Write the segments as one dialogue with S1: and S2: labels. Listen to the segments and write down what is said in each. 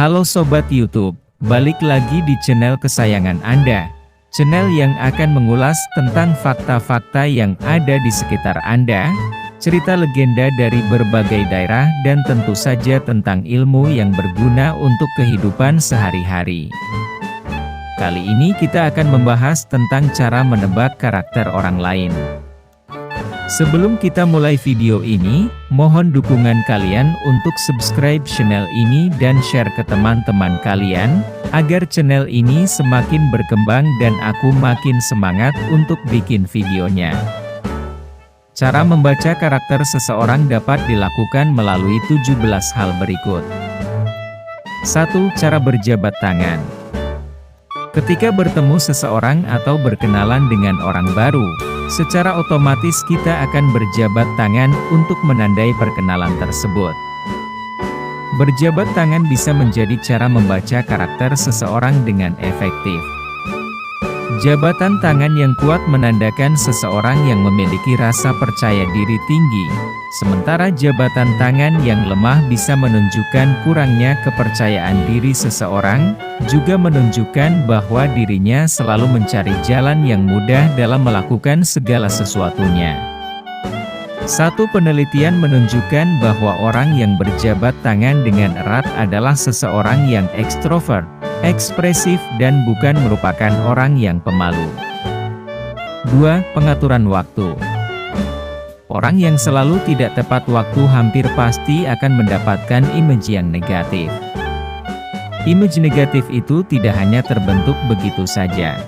S1: Halo Sobat YouTube, balik lagi di channel kesayangan Anda. Channel yang akan mengulas tentang fakta-fakta yang ada di sekitar Anda, cerita legenda dari berbagai daerah dan tentu saja tentang ilmu yang berguna untuk kehidupan sehari-hari. Kali ini kita akan membahas tentang cara menebak karakter orang lain. Sebelum kita mulai video ini, mohon dukungan kalian untuk subscribe channel ini dan share ke teman-teman kalian, agar channel ini semakin berkembang dan aku makin semangat untuk bikin videonya. Cara membaca karakter seseorang dapat dilakukan melalui 17 hal berikut. 1. Cara berjabat tangan. Ketika bertemu seseorang atau berkenalan dengan orang baru, secara otomatis kita akan berjabat tangan untuk menandai perkenalan tersebut. Berjabat tangan bisa menjadi cara membaca karakter seseorang dengan efektif. Jabatan tangan yang kuat menandakan seseorang yang memiliki rasa percaya diri tinggi, sementara jabatan tangan yang lemah bisa menunjukkan kurangnya kepercayaan diri seseorang, juga menunjukkan bahwa dirinya selalu mencari jalan yang mudah dalam melakukan segala sesuatunya. Satu penelitian menunjukkan bahwa orang yang berjabat tangan dengan erat adalah seseorang yang ekstrovert, ekspresif dan bukan merupakan orang yang pemalu. 2. Pengaturan waktu. Orang yang selalu tidak tepat waktu hampir pasti akan mendapatkan image yang negatif. Image negatif itu tidak hanya terbentuk begitu saja.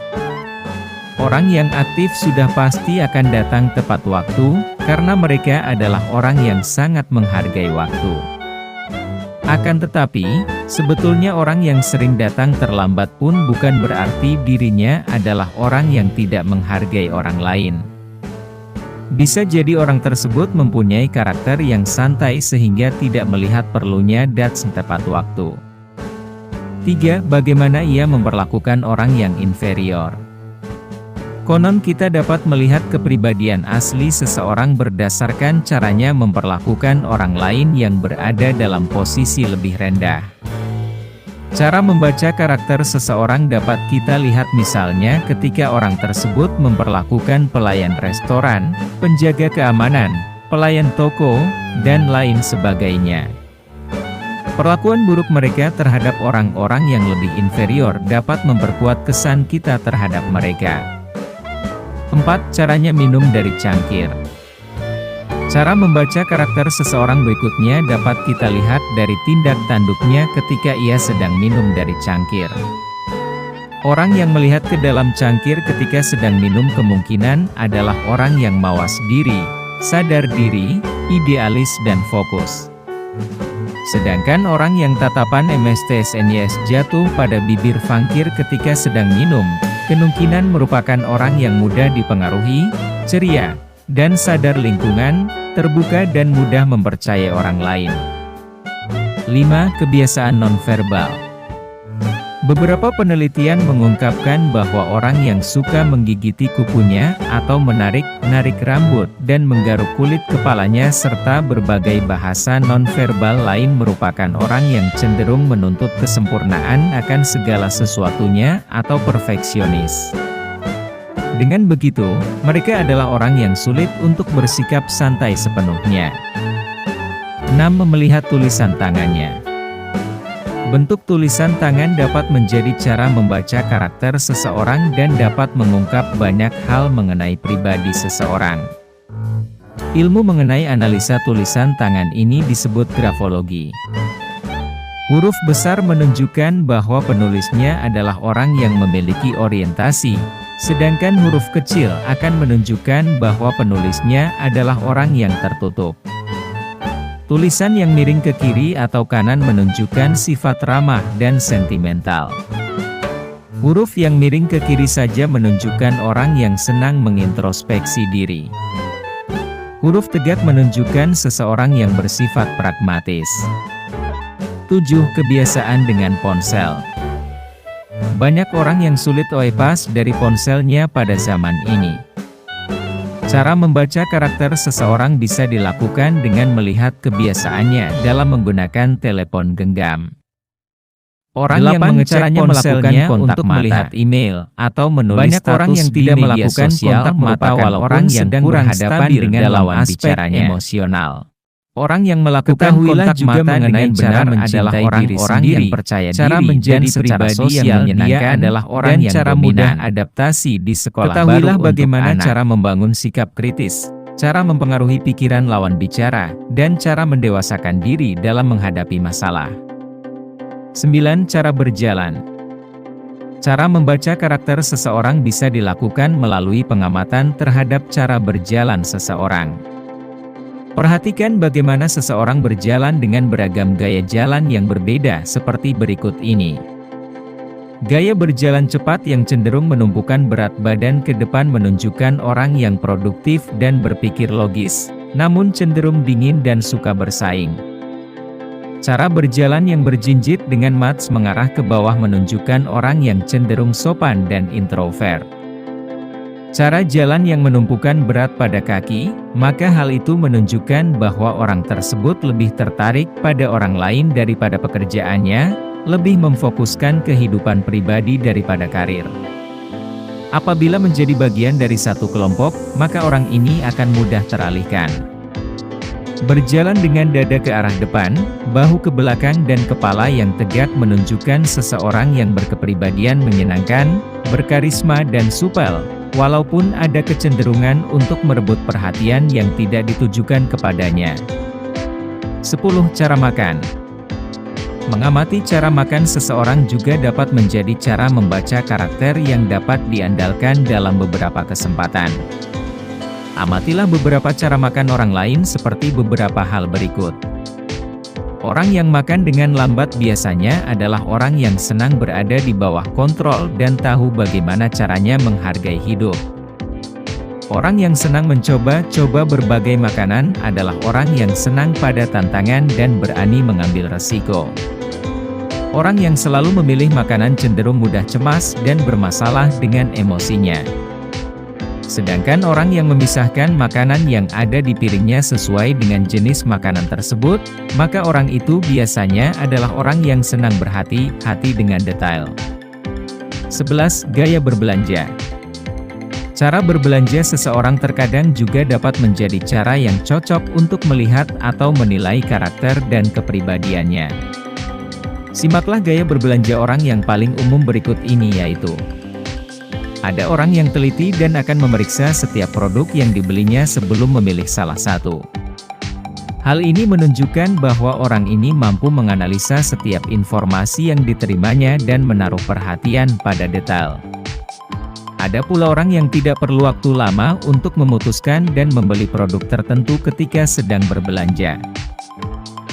S1: Orang yang aktif sudah pasti akan datang tepat waktu, karena mereka adalah orang yang sangat menghargai waktu. Akan tetapi, sebetulnya orang yang sering datang terlambat pun bukan berarti dirinya adalah orang yang tidak menghargai orang lain. Bisa jadi orang tersebut mempunyai karakter yang santai sehingga tidak melihat perlunya datang tepat waktu. 3. Bagaimana ia memperlakukan orang yang inferior. Konon kita dapat melihat kepribadian asli seseorang berdasarkan caranya memperlakukan orang lain yang berada dalam posisi lebih rendah. Cara membaca karakter seseorang dapat kita lihat misalnya ketika orang tersebut memperlakukan pelayan restoran, penjaga keamanan, pelayan toko, dan lain sebagainya. Perlakuan buruk mereka terhadap orang-orang yang lebih inferior dapat memperkuat kesan kita terhadap mereka. 4. Caranya minum dari cangkir. Cara membaca karakter seseorang berikutnya dapat kita lihat dari tindak tanduknya ketika ia sedang minum dari cangkir. Orang yang melihat ke dalam cangkir ketika sedang minum kemungkinan adalah orang yang mawas diri, sadar diri, idealis dan fokus. Sedangkan orang yang tatapan MSTSNYS jatuh pada bibir fangkir ketika sedang minum, kemungkinan merupakan orang yang mudah dipengaruhi, ceria, dan sadar lingkungan, terbuka dan mudah mempercayai orang lain. 5. Kebiasaan nonverbal. Beberapa penelitian mengungkapkan bahwa orang yang suka menggigiti kukunya, atau menarik-narik rambut, dan menggaruk kulit kepalanya serta berbagai bahasa nonverbal lain merupakan orang yang cenderung menuntut kesempurnaan akan segala sesuatunya, atau perfeksionis. Dengan begitu, mereka adalah orang yang sulit untuk bersikap santai sepenuhnya. 6. Melihat tulisan tangannya. Bentuk tulisan tangan dapat menjadi cara membaca karakter seseorang dan dapat mengungkap banyak hal mengenai pribadi seseorang. Ilmu mengenai analisa tulisan tangan ini disebut grafologi. Huruf besar menunjukkan bahwa penulisnya adalah orang yang memiliki orientasi, sedangkan huruf kecil akan menunjukkan bahwa penulisnya adalah orang yang tertutup. Tulisan yang miring ke kiri atau kanan menunjukkan sifat ramah dan sentimental. Huruf yang miring ke kiri saja menunjukkan orang yang senang mengintrospeksi diri. Huruf tegak menunjukkan seseorang yang bersifat pragmatis. 7. Kebiasaan dengan ponsel. Banyak orang yang sulit lepas dari ponselnya pada zaman ini. Cara membaca karakter seseorang bisa dilakukan dengan melihat kebiasaannya dalam menggunakan telepon genggam. Orang yang mengecek ponselnya untuk melihat email atau menulis status orang yang tidak melakukan kontak mata walaupun orang yang sedang berhadapan dengan lawan bicaranya emosional. Orang yang melakukan kontak juga mata mengenai cara mencintai orang-orang yang percaya cara diri menjadi pribadi yang menyenangkan adalah orang yang cara mudah adaptasi di sekolah. Ketahuilah bagaimana cara membangun sikap kritis, cara mempengaruhi pikiran lawan bicara, dan cara mendewasakan diri dalam menghadapi masalah. 9. Cara berjalan. Cara membaca karakter seseorang bisa dilakukan melalui pengamatan terhadap cara berjalan seseorang. Perhatikan bagaimana seseorang berjalan dengan beragam gaya jalan yang berbeda seperti berikut ini. Gaya berjalan cepat yang cenderung menumpukan berat badan ke depan menunjukkan orang yang produktif dan berpikir logis, namun cenderung dingin dan suka bersaing. Cara berjalan yang berjinjit dengan mata mengarah ke bawah menunjukkan orang yang cenderung sopan dan introvert. Cara jalan yang menumpukan berat pada kaki, maka hal itu menunjukkan bahwa orang tersebut lebih tertarik pada orang lain daripada pekerjaannya, lebih memfokuskan kehidupan pribadi daripada karir. Apabila menjadi bagian dari satu kelompok, maka orang ini akan mudah teralihkan. Berjalan dengan dada ke arah depan, bahu ke belakang dan kepala yang tegak menunjukkan seseorang yang berkepribadian menyenangkan, berkarisma dan supel, walaupun ada kecenderungan untuk merebut perhatian yang tidak ditujukan kepadanya. 10. Cara makan. Mengamati cara makan seseorang juga dapat menjadi cara membaca karakter yang dapat diandalkan dalam beberapa kesempatan. Amatilah beberapa cara makan orang lain seperti beberapa hal berikut. Orang yang makan dengan lambat biasanya adalah orang yang senang berada di bawah kontrol dan tahu bagaimana caranya menghargai hidup. Orang yang senang mencoba-coba berbagai makanan adalah orang yang senang pada tantangan dan berani mengambil resiko. Orang yang selalu memilih makanan cenderung mudah cemas dan bermasalah dengan emosinya. Sedangkan orang yang memisahkan makanan yang ada di piringnya sesuai dengan jenis makanan tersebut, maka orang itu biasanya adalah orang yang senang berhati-hati dengan detail. 11. Gaya berbelanja. Cara berbelanja seseorang terkadang juga dapat menjadi cara yang cocok untuk melihat atau menilai karakter dan kepribadiannya. Simaklah gaya berbelanja orang yang paling umum berikut ini yaitu: ada orang yang teliti dan akan memeriksa setiap produk yang dibelinya sebelum memilih salah satu. Hal ini menunjukkan bahwa orang ini mampu menganalisa setiap informasi yang diterimanya dan menaruh perhatian pada detail. Ada pula orang yang tidak perlu waktu lama untuk memutuskan dan membeli produk tertentu ketika sedang berbelanja.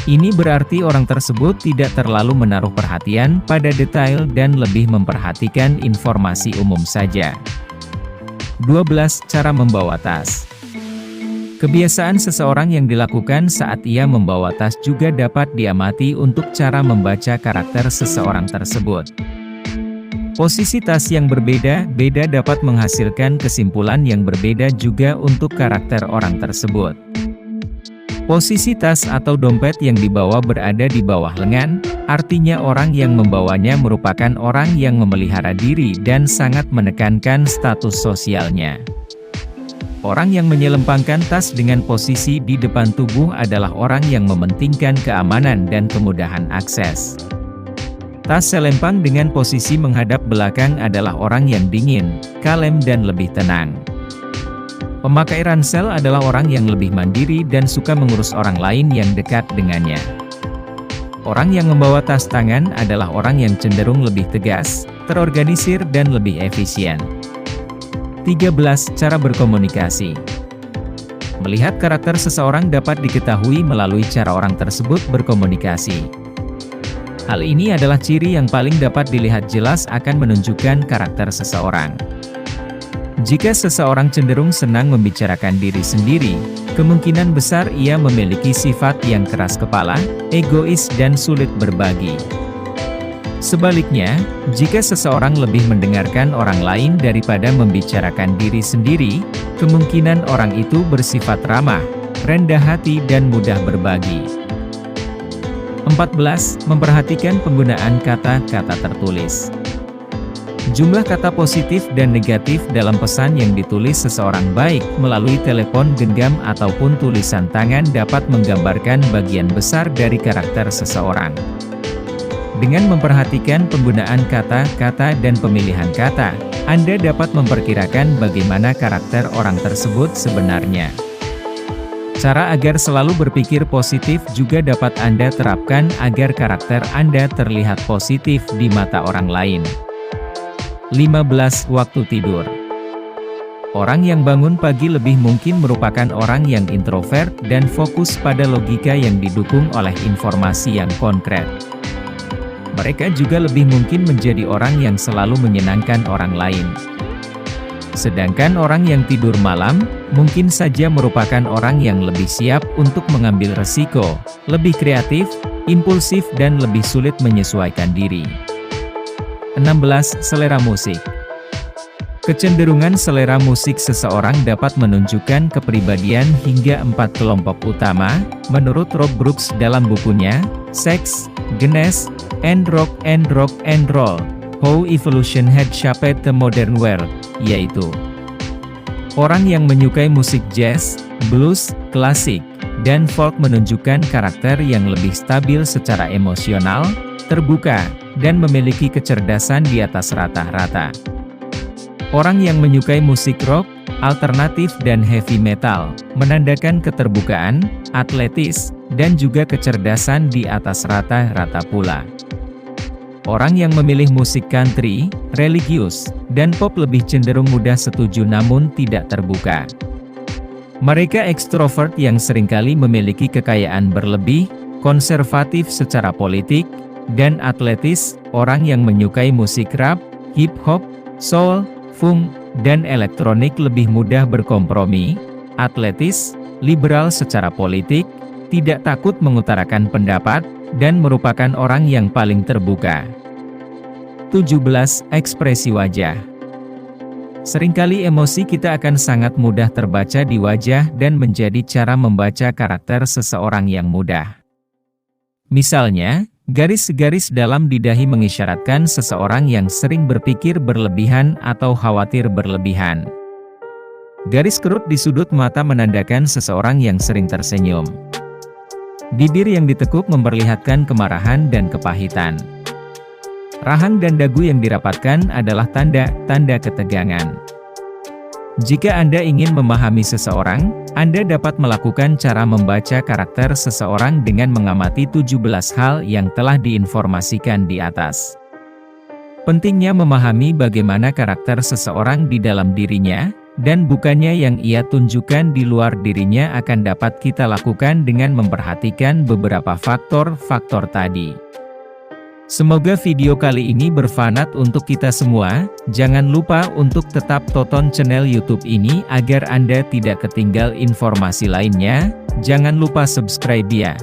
S1: Ini berarti orang tersebut tidak terlalu menaruh perhatian pada detail dan lebih memperhatikan informasi umum saja. 12. Cara membawa tas. Kebiasaan seseorang yang dilakukan saat ia membawa tas juga dapat diamati untuk cara membaca karakter seseorang tersebut. Posisi tas yang berbeda-beda dapat menghasilkan kesimpulan yang berbeda juga untuk karakter orang tersebut. Posisi tas atau dompet yang dibawa berada di bawah lengan, artinya orang yang membawanya merupakan orang yang memelihara diri dan sangat menekankan status sosialnya. Orang yang menyelempangkan tas dengan posisi di depan tubuh adalah orang yang mementingkan keamanan dan kemudahan akses. Tas selempang dengan posisi menghadap belakang adalah orang yang dingin, kalem dan lebih tenang. Pemakai ransel adalah orang yang lebih mandiri dan suka mengurus orang lain yang dekat dengannya. Orang yang membawa tas tangan adalah orang yang cenderung lebih tegas, terorganisir dan lebih efisien. 13. Cara berkomunikasi. Melihat karakter seseorang dapat diketahui melalui cara orang tersebut berkomunikasi. Hal ini adalah ciri yang paling dapat dilihat jelas akan menunjukkan karakter seseorang. Jika seseorang cenderung senang membicarakan diri sendiri, kemungkinan besar ia memiliki sifat yang keras kepala, egois dan sulit berbagi. Sebaliknya, jika seseorang lebih mendengarkan orang lain daripada membicarakan diri sendiri, kemungkinan orang itu bersifat ramah, rendah hati dan mudah berbagi. 14. Memperhatikan penggunaan kata-kata tertulis. Jumlah kata positif dan negatif dalam pesan yang ditulis seseorang baik melalui telepon genggam ataupun tulisan tangan dapat menggambarkan bagian besar dari karakter seseorang. Dengan memperhatikan penggunaan kata-kata dan pemilihan kata, Anda dapat memperkirakan bagaimana karakter orang tersebut sebenarnya. Cara agar selalu berpikir positif juga dapat Anda terapkan agar karakter Anda terlihat positif di mata orang lain. 15. Waktu tidur. Orang yang bangun pagi lebih mungkin merupakan orang yang introvert dan fokus pada logika yang didukung oleh informasi yang konkret. Mereka juga lebih mungkin menjadi orang yang selalu menyenangkan orang lain. Sedangkan orang yang tidur malam, mungkin saja merupakan orang yang lebih siap untuk mengambil resiko, lebih kreatif, impulsif dan lebih sulit menyesuaikan diri. 16. Selera musik. Kecenderungan selera musik seseorang dapat menunjukkan kepribadian hingga 4 kelompok utama, menurut Rob Brooks dalam bukunya, Sex, Genes, and Rock and Roll, How Evolution Had Shaped the Modern World, yaitu orang yang menyukai musik jazz, blues, klasik, dan folk menunjukkan karakter yang lebih stabil secara emosional, terbuka, dan memiliki kecerdasan di atas rata-rata. Orang yang menyukai musik rock, alternatif dan heavy metal, menandakan keterbukaan, atletis, dan juga kecerdasan di atas rata-rata pula. Orang yang memilih musik country, religius, dan pop lebih cenderung mudah setuju namun tidak terbuka. Mereka ekstrovert yang seringkali memiliki kekayaan berlebih, konservatif secara politik, dan atletis. Orang yang menyukai musik rap, hip-hop, soul, funk, dan elektronik lebih mudah berkompromi, atletis, liberal secara politik, tidak takut mengutarakan pendapat, dan merupakan orang yang paling terbuka. 17. Ekspresi wajah. Seringkali emosi kita akan sangat mudah terbaca di wajah dan menjadi cara membaca karakter seseorang yang mudah. Misalnya, garis-garis dalam di dahi mengisyaratkan seseorang yang sering berpikir berlebihan atau khawatir berlebihan. Garis kerut di sudut mata menandakan seseorang yang sering tersenyum. Bibir yang ditekuk memperlihatkan kemarahan dan kepahitan. Rahang dan dagu yang dirapatkan adalah tanda-tanda ketegangan. Jika Anda ingin memahami seseorang, Anda dapat melakukan cara membaca karakter seseorang dengan mengamati 17 hal yang telah diinformasikan di atas. Pentingnya memahami bagaimana karakter seseorang di dalam dirinya, dan bukannya yang ia tunjukkan di luar dirinya akan dapat kita lakukan dengan memperhatikan beberapa faktor-faktor tadi. Semoga video kali ini bermanfaat untuk kita semua. Jangan lupa untuk tetap tonton channel YouTube ini agar Anda tidak ketinggal informasi lainnya. Jangan lupa subscribe ya.